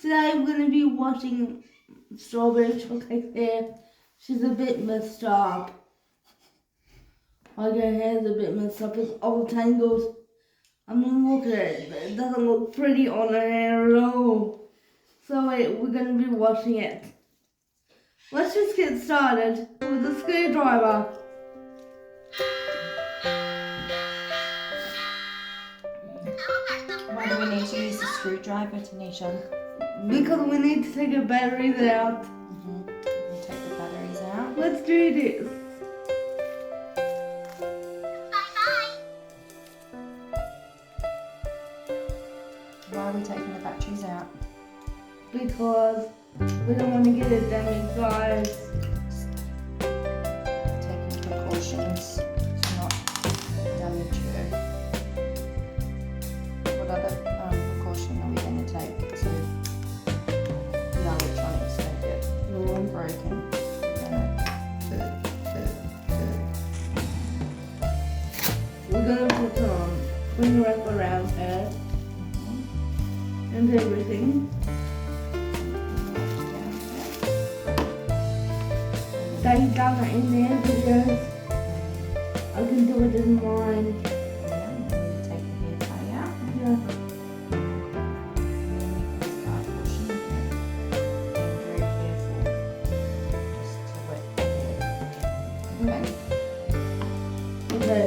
Today we're going to be washing Strawberry Shortcake's hair. She's a bit messed up. Like her hair's a bit messed up. It's all tangled. I mean, look at it. But it doesn't look pretty on her hair at all. So we're going to be washing it. Let's just get started with the screwdriver. Why do we need to use the screwdriver, Taneasha? Because we need to take the batteries out. We'll take the batteries out. Let's do this. Why are we taking the batteries out? Because we don't want to get it damaged, guys. Taking precautions to not damage her. What other precaution are we going to take to the electronics don't get broken? We're gonna put cling wrap around her and everything. They've done it in their videos. I can do it in mine. Take the hair tie out. Yeah. Start washing it. Being very careful just to wet the hair. Okay.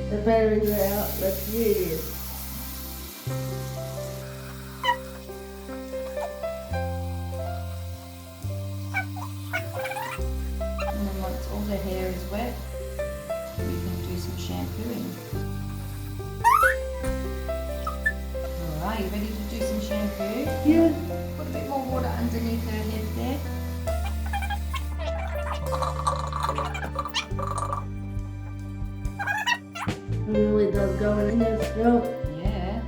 The batteries are out. Let's do this. And then once all the hair is wet, we can do some shampooing. Alright, you ready to do some shampoo? Yeah. Put a bit more water underneath her head there. It really does go in there still. Yeah.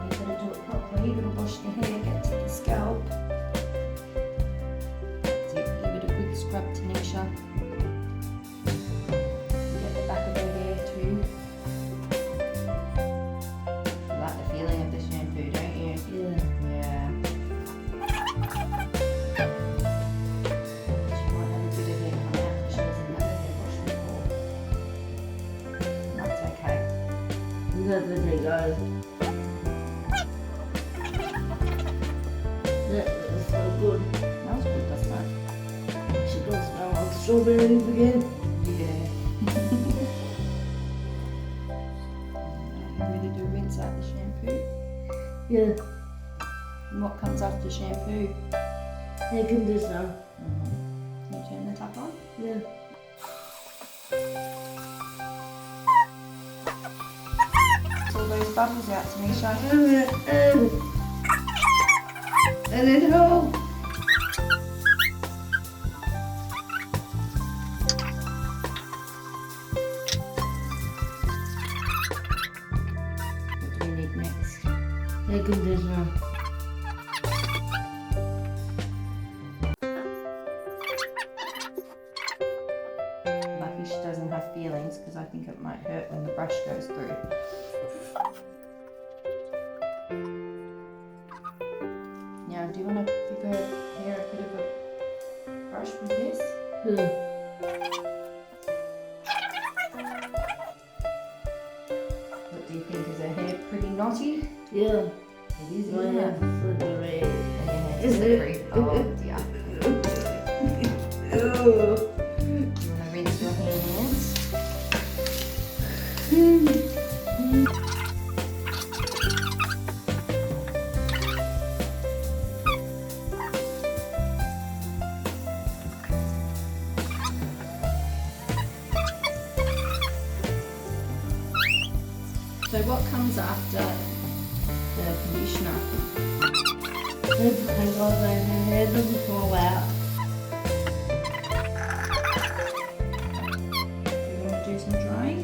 You gotta do it properly. You gotta wash the hair, get to the scalp. So give it a good scrub, Taneasha. Get the back of her hair too. You like the feeling of the shampoo, don't you? Yeah. Yeah. She might have a bit of hair come out because she hasn't had her hair washed before. That's okay. That's okay, guys. That is so good. Smells good, doesn't it? She does smell like strawberries again. Yeah. You ready to rinse out the shampoo? Yeah. And what comes after shampoo? Hair conditioner. Can you turn the tap on? Yeah. Get all those bubbles out, Taneasha. And then hold. What do we need next? Hair conditioner. Lucky she doesn't have feelings because I think it might hurt when the brush goes through. Now, do you want to give her hair a bit of a brush with this? Yeah. What do you think? Is her hair pretty knotty? Yeah. It is, My isn't it? hair's slippery. And your hair's slippery. Oh dear. Ew. Do you want to rinse your hands? So what comes after the conditioner? Let's take off her hair doesn't fall out. You want to do some drying?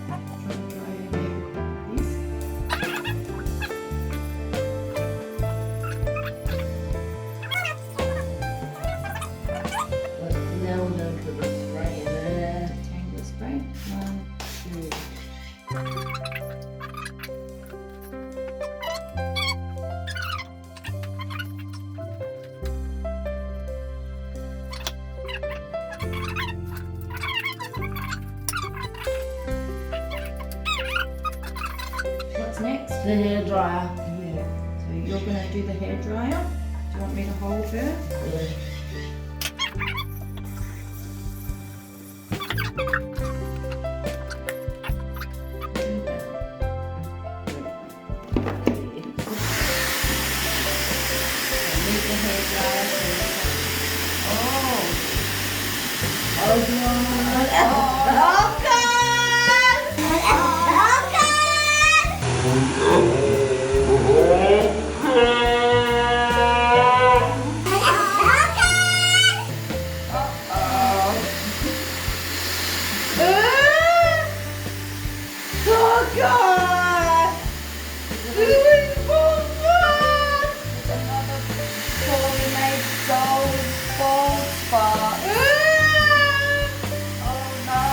Try to dry your hair with this. Now we're going to put the spray in there. Tangle spray. 1, 2. The hairdryer. Yeah. So you're going to do the hairdryer. Do you want me to hold her? Yeah. Oh God! Doing for what? Another poorly made gold bald spot. Oh no.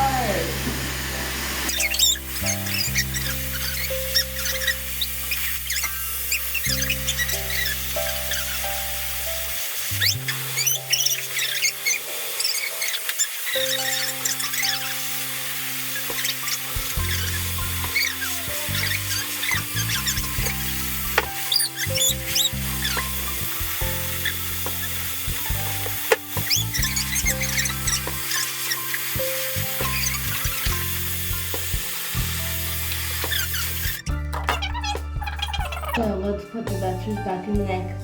So let's put the batteries back in the neck.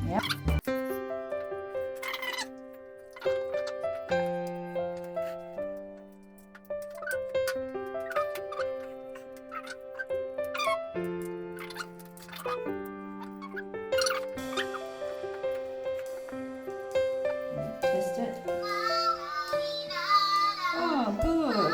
Yep. Test it. Oh, good.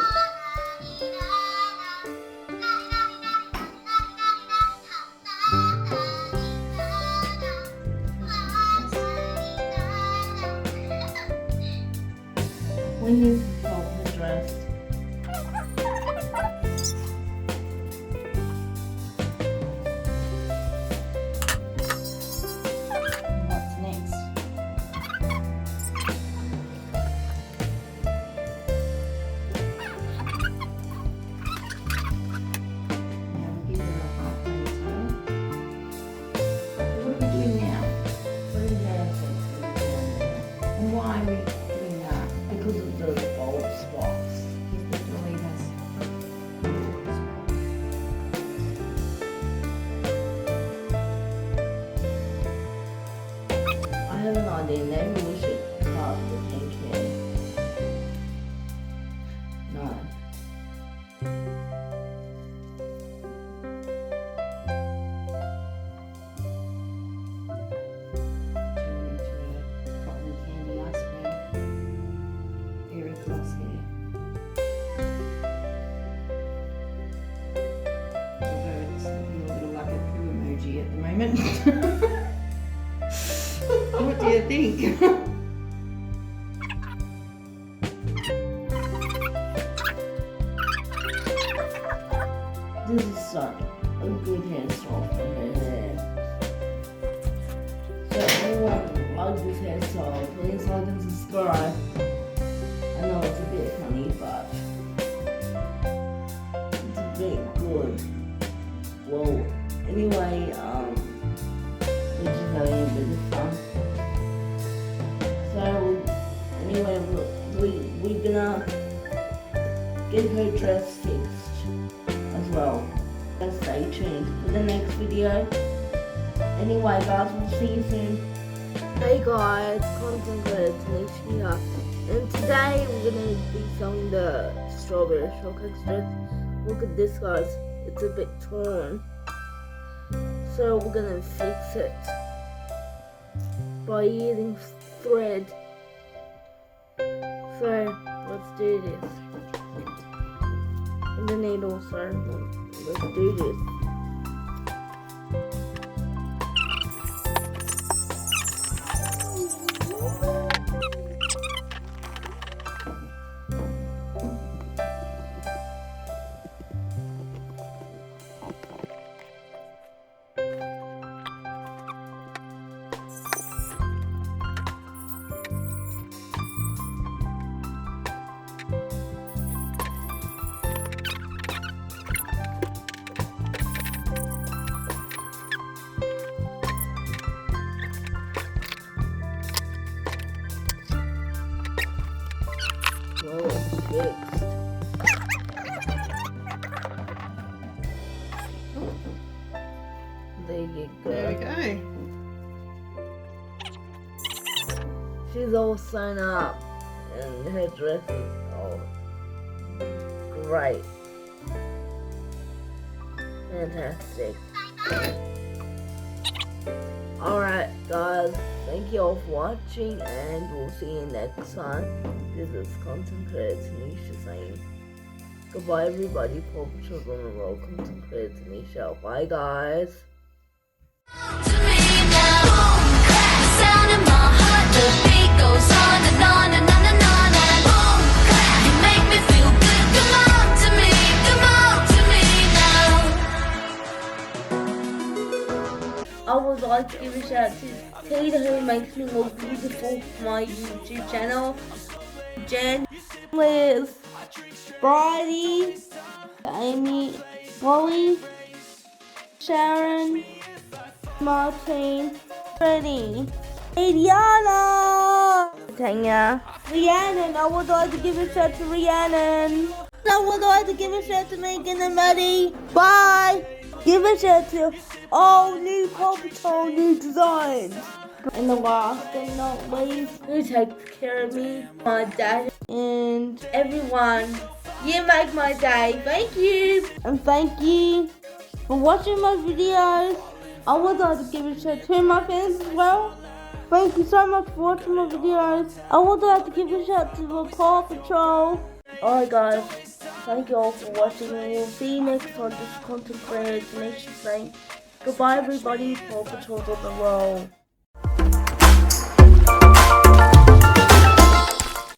We need to help her dress. What's next? Now we'll give her a half ponytail. What are we doing now? Putting hair fixes on there. And why are we doing that? Because of those bald spots. Give the dolly this. I have an idea. Maybe we should cut the pink hair. No. Turn into a cotton candy ice cream. Very glossy. Although it's looking a little like a poo emoji at the moment. What do you think? This is such a good hairstyle for her hair. So everyone likes this hairstyle. Please like and subscribe. I know it's a bit funny, but it's a bit good. Well, anyway, we're just having a bit of fun. So anyway, we're gonna get her dress fixed as well. So stay tuned for the next video. Anyway guys, we'll see you soon. Hey guys, content creator Taneasha here. And today we're gonna be sewing the strawberry shortcake dress. Look at this guys, it's a bit torn. So we're gonna fix it by using thread. So let's do this. And the needle, so let's do this. There we go. She's all sewn up and her dress is great. Fantastic. Alright guys, thank you all for watching and we'll see you next time. This is content creator Taneasha saying goodbye everybody. Paw Patrol's on the roll. Content creator Taneasha. Bye guys. I would like to give a shout out to Tater who makes me look beautiful for my YouTube channel. Jen, Liz, Bridie, Amy, Wally, Sharon, Martine, Freddie, Diana, Tanya, Rhiannon. I would like to give a shout out to Rhiannon. I would like to give a shout out to Megan and Maddie. Bye. Give a shout to all new Paw Patrol new designs. And the last but not least, who takes care of me, my dad, and everyone. You make my day. Thank you. And thank you for watching my videos. I would like to give a shout out to my fans as well. Thank you so much for watching my videos. I would like to give a shout out to the Paw Patrol. Alright guys. Thank you all for watching and we'll see you next time. This content creator Taneasha saying goodbye everybody. Paw Patrol's on the roll.